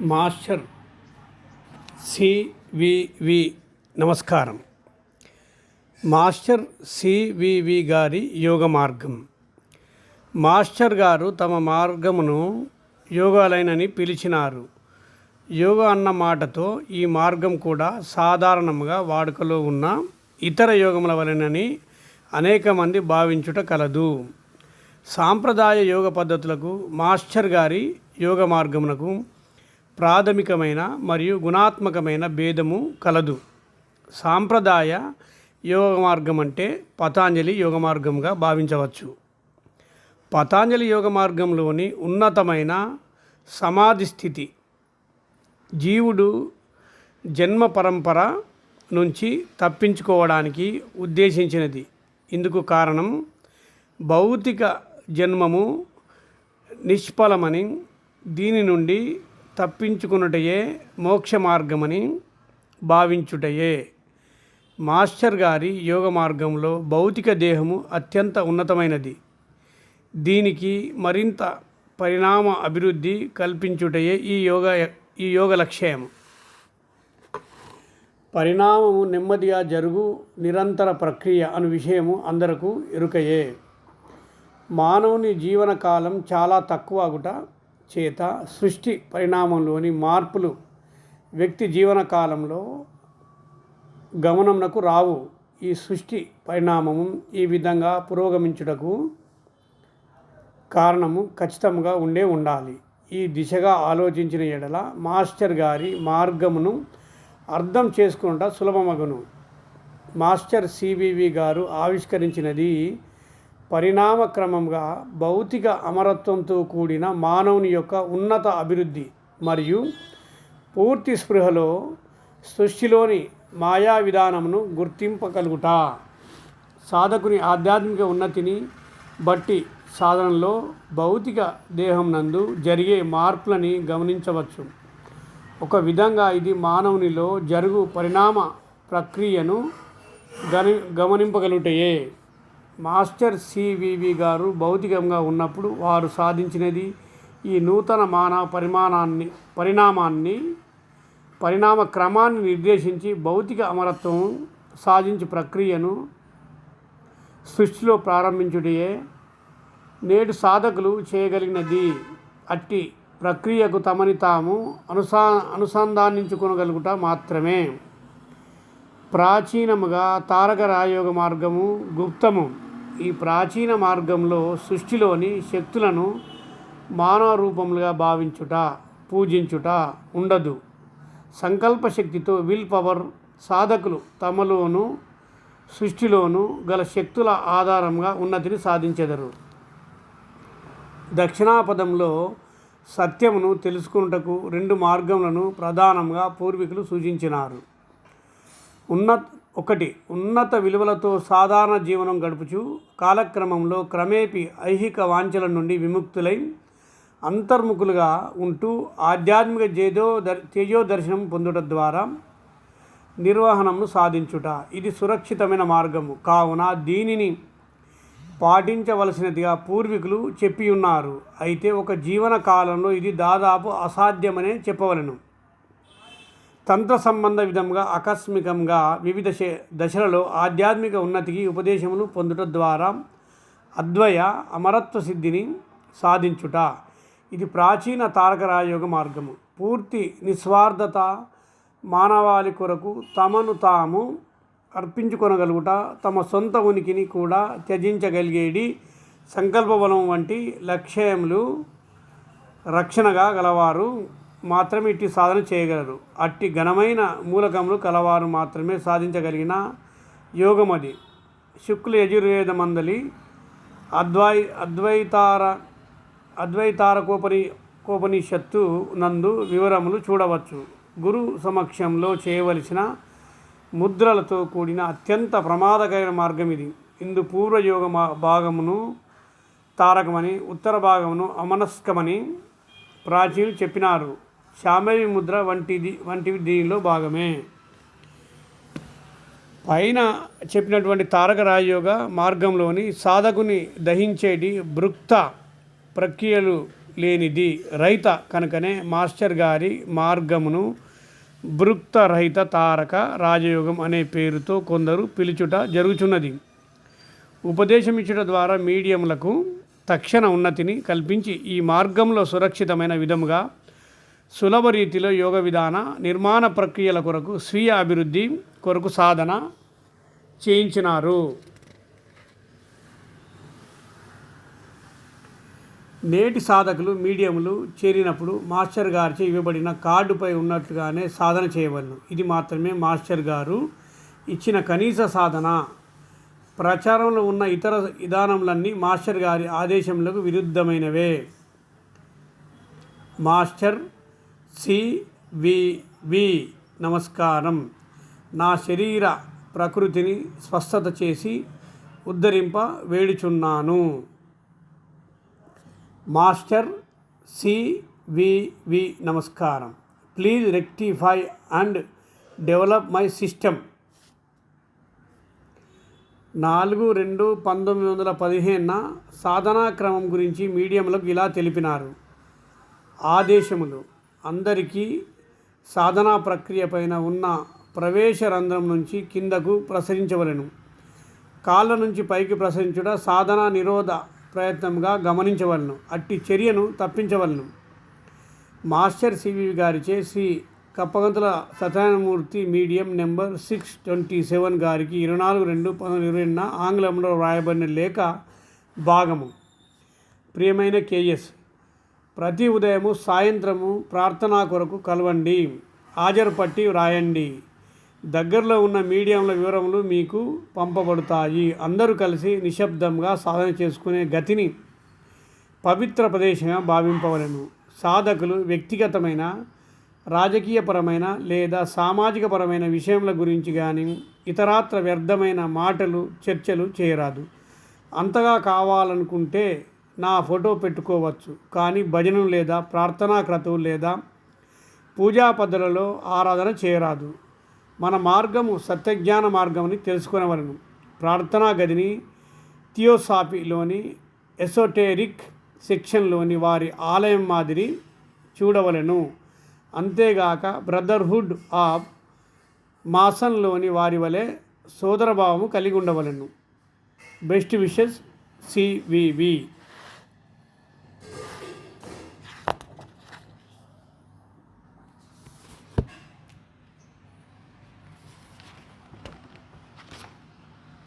Master CVV నమస్కారం. Master CVV గారి యోగ మార్గం. మాస్టర్ గారు తమ మార్గమును యోగాలైనని పిలిచినారు. యోగ అన్న మాటతో ఈ మార్గం కూడా సాధారణంగా వాడుకలో ఉన్న ఇతర యోగముల వలెనని అనేక మంది భావించుట కలదు. సాంప్రదాయ యోగ పద్ధతులకు మాస్టర్ గారి యోగ మార్గమునకు ప్రాథమికమైన మరియు గుణాత్మకమైన భేదము కలదు. సాంప్రదాయ యోగ మార్గం అంటే పతాంజలి యోగ మార్గంగా భావించవచ్చు. పతాంజలి యోగ మార్గంలోని ఉన్నతమైన సమాధి స్థితి జీవుడు జన్మ పరంపర నుంచి తప్పించుకోవడానికి ఉద్దేశించినది. ఇందుకు కారణం భౌతిక జన్మము నిష్ఫలమని, దీని నుండి తప్పించుకున్నటయే మోక్ష మార్గమని భావించుటయే. మాస్టర్ గారి యోగ మార్గంలో భౌతిక దేహము అత్యంత ఉన్నతమైనది. దీనికి మరింత పరిణామ అభివృద్ధి కల్పించుటయే ఈ యోగ లక్ష్యం. పరిణామము నెమ్మదిగా జరుగు నిరంతర ప్రక్రియ అను విషయము అందరకు ఎరుకయే. మానవుని జీవనకాలం చాలా తక్కువ అగుట చేత సృష్టి పరిణామంలోని మార్పులు వ్యక్తి జీవనకాలంలో గమనంకు రావు. ఈ సృష్టి పరిణామము ఈ విధంగా పురోగమించుటకు కారణము ఖచ్చితంగా ఉండాలి. ఈ దిశగా ఆలోచించిన ఎడల మాస్టర్ గారి మార్గమును అర్థం చేసుకునుట సులభమగును. మాస్టర్ సివివి గారు ఆవిష్కరించినది పరిణామ క్రమంగా భౌతిక అమరత్వంతో కూడిన మానవుని యొక్క ఉన్నత అభివృద్ధి మరియు పూర్తి స్పృహలో సృష్టిలోని మాయా విధానమును గుర్తింపగలుగుట. సాధకుని ఆధ్యాత్మిక ఉన్నతిని బట్టి సాధనలో భౌతిక దేహం నందు జరిగే మార్పులని గమనించవచ్చు. ఒక విధంగా ఇది మానవునిలో జరుగు పరిణామ ప్రక్రియను గమనింపగలుగుటయే. మాస్టర్ సివివి గారు భౌతికంగా ఉన్నప్పుడు వారు సాధించినది ఈ నూతన మానవ పరిణామ క్రమాన్ని నిర్దేశించి భౌతిక అమరత్వం సాధించే ప్రక్రియను సృష్టిలో ప్రారంభించుటయే. నేడు సాధకులు చేయగలిగినది అట్టి ప్రక్రియకు తమని తాము అనుసంధానించుకొనగలుగుట మాత్రమే. ప్రాచీనముగా తారక రాజయోగ మార్గము గుప్తము. ఈ ప్రాచీన మార్గంలో సృష్టిలోని శక్తులను మానవ రూపములుగా భావించుట, పూజించుట ఉండదు. సంకల్ప శక్తితో విల్ పవర్ సాధకులు తమలోను సృష్టిలోను గల శక్తుల ఆధారంగా ఉన్నతిని సాధించెదరు. దక్షిణాపదంలో సత్యమును తెలుసుకున్నటకు రెండు మార్గములను ప్రధానంగా పూర్వీకులు సూచించినారు. ఉన్నత విలువలతో సాధారణ జీవనం గడుపుచు కాలక్రమంలో క్రమేపీ ఐహిక వాంఛల నుండి విముక్తులై అంతర్ముఖులుగా ఉంటూ ఆధ్యాత్మిక తేజోదర్శనం పొందుట ద్వారా నిర్వహణను సాధించుట. ఇది సురక్షితమైన మార్గము కావున దీనిని పాటించవలసినదిగా పూర్వీకులు చెప్పియున్నారు. అయితే ఒక జీవన కాలంలో ఇది దాదాపు అసాధ్యమనే చెప్పవలెను. తంత్ర సంబంధ విధంగా ఆకస్మికంగా వివిధ దశలలో ఆధ్యాత్మిక ఉన్నతికి ఉపదేశములు పొందుట ద్వారా అద్వయ అమరత్వ సిద్ధిని సాధించుట. ఇది ప్రాచీన తారక రాజయోగ మార్గము. పూర్తి నిస్వార్థత, మానవాళి కొరకు తమను తాము అర్పించుకొనగలుగుట, తమ సొంత ఉనికిని కూడా త్యజించగలిగేది సంకల్పబలం వంటి లక్ష్యములు రక్షణగా గలవారు మాత్రమే ఇట్టి సాధన చేయగలరు. అట్టి ఘనమైన మూలకములు కలవారు మాత్రమే సాధించగలిగిన యోగమది. శుక్ల యజుర్వేద మందలి అద్వైతారకోపనిషత్తు నందు వివరములు చూడవచ్చు. గురు సమక్షంలో చేయవలసిన ముద్రలతో కూడిన అత్యంత ప్రమాదకరమైన మార్గం ఇది. ఇందు పూర్వయోగ భాగమును తారకమని, ఉత్తర భాగమును అమనస్కమని ప్రాచీనులు చెప్పినారు. శాంభవి ముద్ర వంటివి దీనిలో భాగమే. పైన చెప్పినటువంటి తారక రాజయోగ మార్గంలోని సాధకుని దహించేటి భృక్త ప్రక్రియలు లేనిది రహిత కనుకనే మాస్టర్ గారి మార్గమును భృక్త రహిత తారక రాజయోగం అనే పేరుతో కొందరు పిలుచుట జరుగుచున్నది. ఉపదేశమిచ్చుట ద్వారా మీడియంలకు తక్షణ ఉన్నతిని కల్పించి ఈ మార్గంలో సురక్షితమైన విధముగా సులభ రీతిలో యోగ విధాన నిర్మాణ ప్రక్రియల కొరకు స్వీయ అభివృద్ధి కొరకు సాధన చేయించినారు. నేటి సాధకులు మీడియంలు చేరినప్పుడు మాస్టర్ గారిచే ఇవ్వబడిన కార్డుపై ఉన్నట్లుగానే సాధన చేయవలను. ఇది మాత్రమే మాస్టర్ గారు ఇచ్చిన కనీస సాధన. ప్రచారంలో ఉన్న ఇతర విధానములన్నీ మాస్టర్ గారి ఆదేశములకు విరుద్ధమైనవే. మాస్టర్ సివివి నమస్కారం. నా శరీర ప్రకృతిని స్వస్థత చేసి ఉద్ధరింప వేడుచున్నాను. మాస్టర్ సివివి నమస్కారం. Please rectify and develop my system. 4/2/1915 సాధనా క్రమం గురించి మీడియంలకు ఇలా తెలిపినారు. ఆదేశములు అందరికీ సాధనా ప్రక్రియ పైన ఉన్న ప్రవేశ రంధ్రం నుంచి కిందకు ప్రసరించవలెను. కాళ్ళ నుంచి పైకి ప్రసరించుట సాధన నిరోధ ప్రయత్నంగా గమనించవలను. అట్టి చర్యను తప్పించవలను. మాస్టర్ సివివి గారిచే శ్రీ కప్పగంతుల సత్యనారాయణమూర్తి మీడియం నెంబర్ 627 గారికి 24/2/1920 ఆంగ్లంలో వ్రాయబడిన లేఖ భాగము. ప్రియమైన కేఎస్, ప్రతి ఉదయము సాయంత్రము ప్రార్థనా కొరకు కలవండి. హాజరు పట్టి వ్రాయండి. దగ్గరలో ఉన్న మీడియంల వివరములు మీకు పంపబడతాయి. అందరూ కలిసి నిశ్శబ్దంగా సాధన చేసుకునే గతిని పవిత్ర ప్రదేశంగా భావింపవలెను. సాధకులు వ్యక్తిగతమైన, రాజకీయపరమైన లేదా సామాజికపరమైన విషయముల గురించి కానీ ఇతరాత్ర వ్యర్థమైన మాటలు చర్చలు చేయరాదు. అంతగా కావాలనుకుంటే నా ఫోటో పెట్టుకోవచ్చు, కానీ భజనలు లేదా ప్రార్థనా క్రతువులు లేదా పూజా పద్ధతులలో ఆరాధన చేయరాదు. మన మార్గము సత్యజ్ఞాన మార్గమని తెలుసుకునవలను. ప్రార్థనా గదిని థియోసాఫీలోని ఎసోటెరిక్ సెక్షన్లోని వారి ఆలయం మాదిరి చూడవలెను. అంతేగాక బ్రదర్హుడ్ ఆఫ్ మాసన్లోని వారి వలె సోదరభావము కలిగి ఉండవలెను. Best wishes CVV.